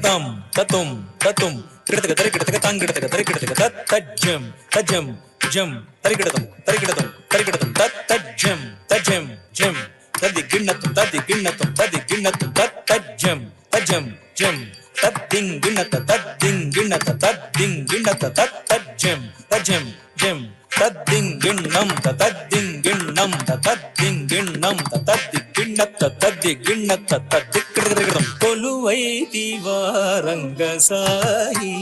తాం తతుం తతుం కిడతక తరికిడతక తాంగిడతక తరికిడతక తజ్జం తజ్జం జం తరికిడతం తరికిడతం తరికిడతం తజ్జం తజ్జం జం తది గిన్నతం తది గిన్నతం తది గిన్నతం తజ్జం తజ్జం జం తద్దిం గిన్నత తద్దిం గిన్నత తద్దిం గిన్నత తజ్జం తజ్జం జం తద్దిం గిన్నం తద్దిం గిన్నం తద్దిం గిన్నం తద్ది గిన్నత తద్ది గిన్నత తద్ది కిడతకడం కొలువైదివా రంగసాయి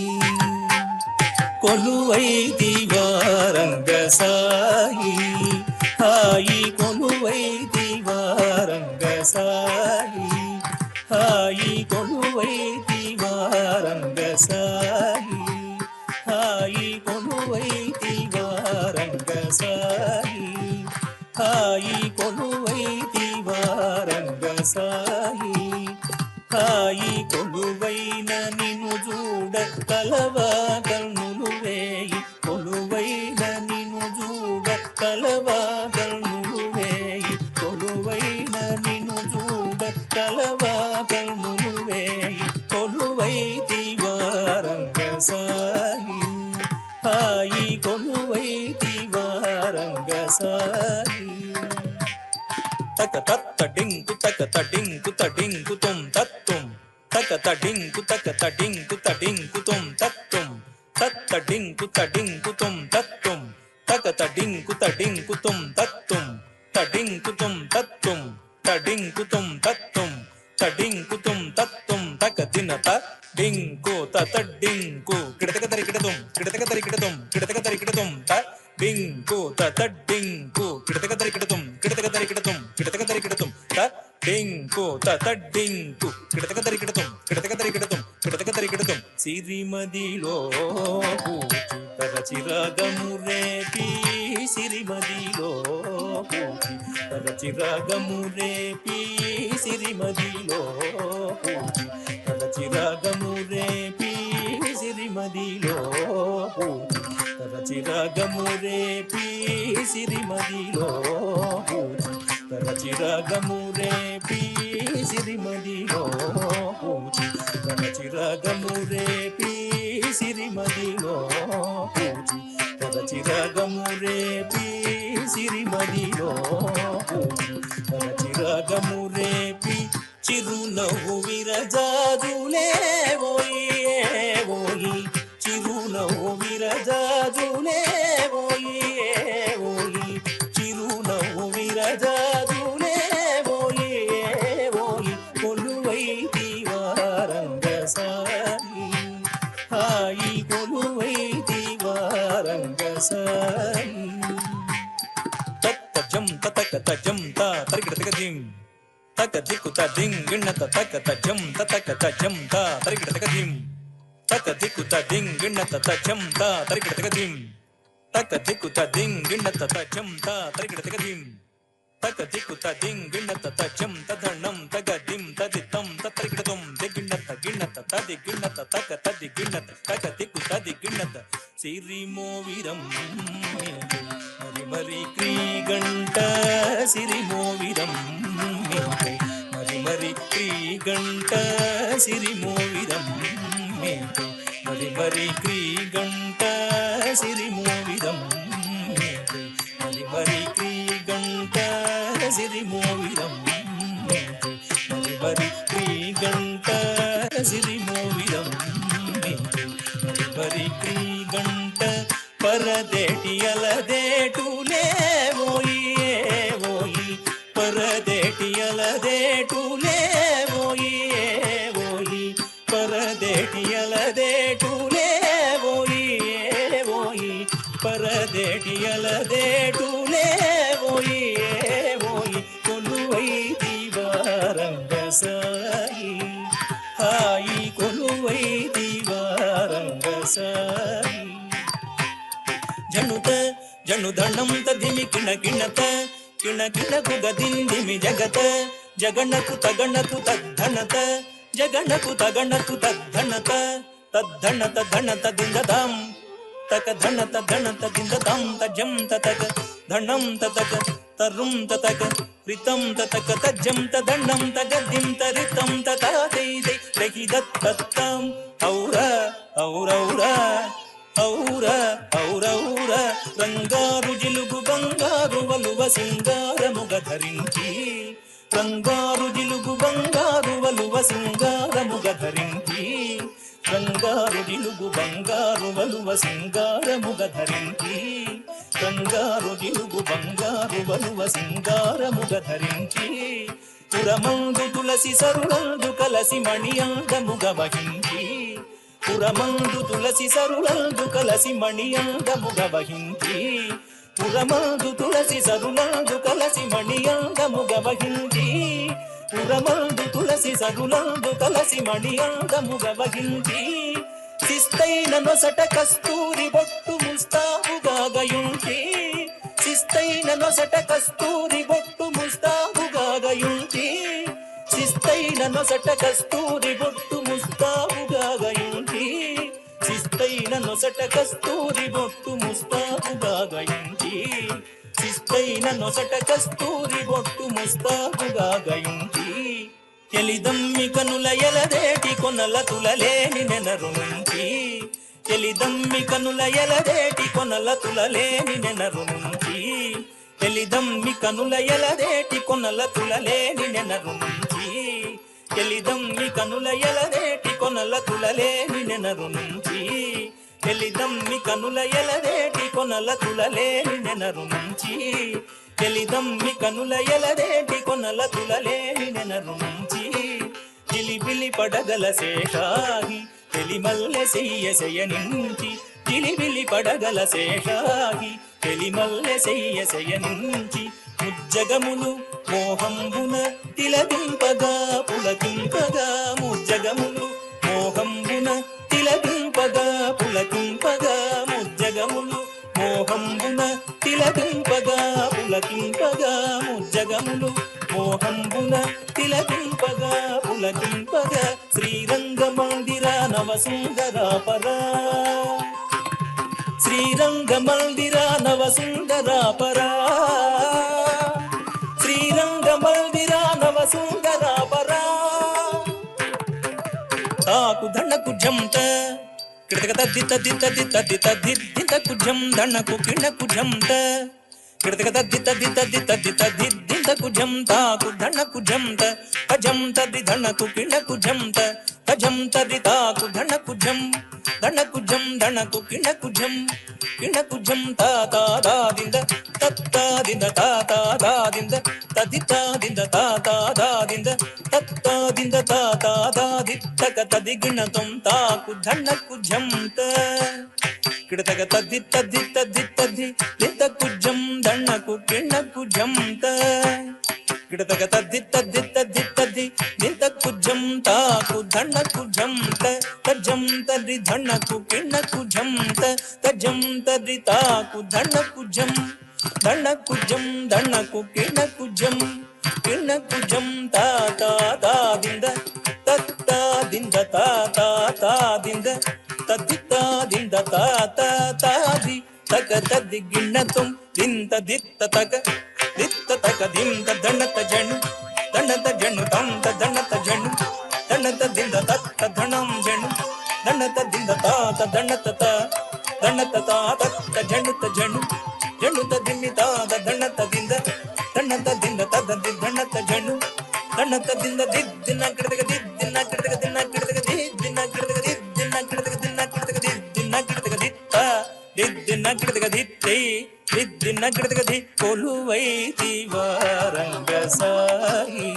కొలువైదివా రంగసాయి హాయి కొలువైదివా రంగసాయి హాయి కొలువైదివా రంగసాయి హాయి కొలువైదివా రంగసాయి హాయి కొలువైదివా రంగసాయి హాయి కొలువైన నిన్ను చూడ కలవా కన్నులు వేయి కొలువైన నిన్ను చూడ కలవా కన్నులు వేయి కొలువైన నిన్ను చూడ కలవా కన్నులు వేయి కొలువైదివా రంగసాయి హాయి కొలువైదివా రంగసాయి తక తత్త డింకు తక తడింకు తడింకు తుం తత్తుం తక తడింకు తుం తత్తుం తత్త డింకు తుం తత్తుం తక తడింకు తుం తత్తుం తడింకు తుం తత్తుం తడింకు తుం తత్తుం తడింకు తుం తత్తుం తక దినత డింకు తడింకు కిడతక తరికిడతుం కిడతక తరికిడతుం కిడతక తరికిడతుం త డింకు తడింకు కిడతక తరికిడతుం కిడతక తరికిడతుం కిడతక తరికిడతుం త డింకు తడింకు కిడతక తరికిడతుం కిడతక తరికిడతుం కిడతక తరికిడతుం సిరిమదిలో పూచి తరచిరాగము రేపి సిరిమదిలో పూచి తరచిరాగము రేపి సిరిమదిలో పూచి తరచిరాగము రేపి సిరిమదిలో పూచి తరచిరాగము రేపి సిరిమదిలో పూచి తరచిరాగము రేపి సిరిమదిలో పూచి తరచిరాగము రేపి సిరిమదిలో పూచి తరచిరాగము రేపి సిరిమదిలో పూచి తరచిరాగము రేపి చిరునవ్వు విరజాజులే ఓయి ఓయి చిరునవ్వు విరజాజులే ఓయి ఓయి చిరునవ్వు విరజాజులే ఓయి ఓయి కొలువైదివా రంగసాయి హాయి కొలువైదివా రంగసాయి తత్త జం తతక తజం త తరికిడతక జిం తక దిక్కు తదిం గిన్నత తక తజం తతక తజం త తరికిడతక జిం తక దిక్కు తదిం గిన్నత తజం త తరికిడతక జిం తక దిక్కు తదిం గిన్నత తజం త తరికిడతక జిం తక దిక్కు తదిం గిన్నత తజం తదణం తగదిం తదితం తరికిడతం దిగిన్నత గిన్నత తది గిన్నత తక తది గిన్నత తక దిక్కు తది గిన్నత సిరిమోవిరం మరి మరి క్రీగంట సిరిమోవిరం మరి మరి క్రీగంట సిరిమోవిరం మరి మరి క్రీగంట సిరిమోవిరం మరి మరి క్రీగంట సిరిమోవిరం మరి మరి క్రీగంట సిరిమోవిరం మరి మరి క్రీగంట పరదేటి అలదేటులే ఓయి ఓయి పరదేటి అలదేటులే ఓయి ఓయి పరదేటి అలదేటులే ఓయి ఓయి పరదేటి అలదేటులే ఓయి ఓయి కొలువైదివా రంగసాయి హాయి కొలువైదివా రంగసాయి జనుత జనుధణం తదిమి కిణ కిణత కిణ కిణకు గదిందిమి జగత జగణకు తగణకు తద్ధనత జగణకు తగణకు తద్ధనత తద్ధనత ధనత దిందదాం తక ధనత ధనత దిందదాం తజం తతక ధనం తతక తరుం తతక రితం తతక తజ్జం తదండం తగద్దిం తరితం తతాదై దై దహి దత్తత్తం ఔర ఔరౌర ఔర ఔరౌర రంగారు జిలుగు బంగారు వలువ సింగారముగ ధరించి రంగారు జిలుగు బంగారు వలువ సింగారముగ ధరించి రంగారు జిలుగు బంగారు వలువ సింగారముగ ధరించి రంగారు జిలుగు బంగారు వలువ సింగారముగ ధరించి పురమందు తులసి సరులందు కలసి మణియందముగ వహించి పురమందు తులసి సరులందు కలసి మణియందముగ వహించి పురమందు తులసి సరులందు కలసి మణియందముగ వహించి పురమందు తులసి సరులందు కలసి మణియందముగ వహించి శిస్తైన నొసట కస్తూరి బొట్టు ముస్తాబుగా గయుంచి శిస్తైన నొసట కస్తూరి బొట్టు ముస్తాబుగా గయుంచి శిస్తైన నొసట కస్తూరి బొట్టు ముస్తాబుగా గయుంచి శిస్తైన నొసట కస్తూరి బొట్టు ముస్తాబుగా గయుంచి శిస్తైన నొసట కస్తూరి బొట్టు ముస్తాబుగా గయుంచి ఎలిదమ్మి కనుల ఎలదేటి కొనల తులలేని నెనరు నుంచి ఎలిదమ్మి కనుల ఎలదేటి కొనల తులలేని నెనరు నుంచి ఎలిదమ్మి కనుల ఎలదేటి కొనల తులలేని నెనరు నుంచి ఎలిదమ్మి కనుల ఎలదేటి కొనల తులలేని నెనరు నుంచి ఎలిదమ్మి కనుల ఎలదేటి కొనల తులలేని నెనరు నుంచి ఎలిదమ్మి కనుల ఎలదేటి కొనల తులలేని నెనరు నుంచి జిలిబిలి పడగల శేషాగి తెలిమల్లె సెయ్య నుంచి జిలిబిలి పడగల శేషాగి తెలిమల్లె సెయ్య నుంచి ముజ్జగములు మోహంబున తిలదింపగా పులకింపగా ముజ్జగములు మోహంబున తిలదింపగా పులకింపగా ముజ్జగములు మోహంబున తిలకింపగా పులకింపగా ముజ్జగములు మోహంబున తిలకింపగా పులకింపగా శ్రీరంగ మందిర నవసుందరాపరా శ్రీరంగ మందిర నవసుందరాపరా శ్రీరంగ మందిర నవసుందరాపరా తాకు దండకు జంత కిడతక తద్ది తద్ది తద్ది తద్ది తద్ది దింతకు జం దండకు కిండకు జంత కిడతక తద్ది తద్ది తద్ది తద్ది తద్ది దింతకు జం తాకు దండకు జంత అజం తద్ది దండకు కిండకు జంత అజం తద్ది తాకు దండకు జం దండకు జం దండకు కిండకు జం కిండకు జం తా తా దా దింద తత్తా దింద తా తా దా దింద తదితా దింద తా తా దా దింద తత్తా దింద తా తా దా దిత్తక తది గిణతం తాకు దండకు జంత కిడతక తద్ది తద్ది తద్ది తద్ది దిత్తకు జం దండకు కిండకు జంత కిడతక తద్ది తద్ది తద్ది తద్ది దింతకు జం తాకు దండకు జంత తజం తద్ది దండకు కిండకు జంత తజం తద్ది తాకు దండకు జం దండకు జం దండకు కిండకు జం కిండకు జం తా తా తా దింద తత్తా దింద తా తా తా దింద తద్దితా దింద తా తా తాది తక తద్ది గిన్నతం దింత దిత్త తక దిత్త తక దింద దండత జను దండత జను తంత దండత జను దండత దింద తత్త ధనం జను దండత దింద తాత దండత తా దండత తా తత్త జనుత జను జనుత దిన్ని తాద దండత దింద దండత దింద తద ది దండత జను దండత దింద దిద్దిన కిడతక దిద్దిన కిడతక దిన్న కిడతక దిద్దిన కిడతక దిద్దిన కిడతక దిన్న కిడతక దిద్దిన కిడతక దిత్త దిద్దిన కిడతక దిత్తే దిద్దిన కిడతక ది కొలువైతి వారంగ సాయి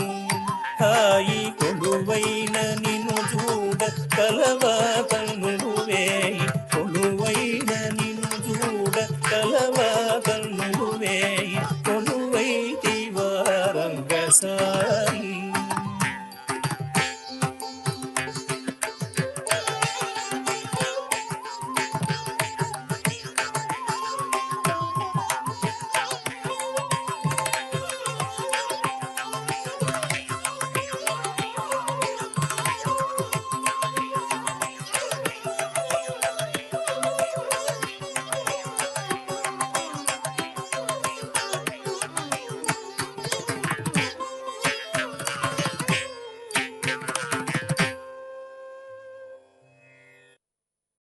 హాయి కొలువైన నిన్ను చూడ కలవా కన్నులు వేయి కొలువైన నిన్ను చూడ కలవా కన్నులు వేయి కొలువైతి వారంగ సాయి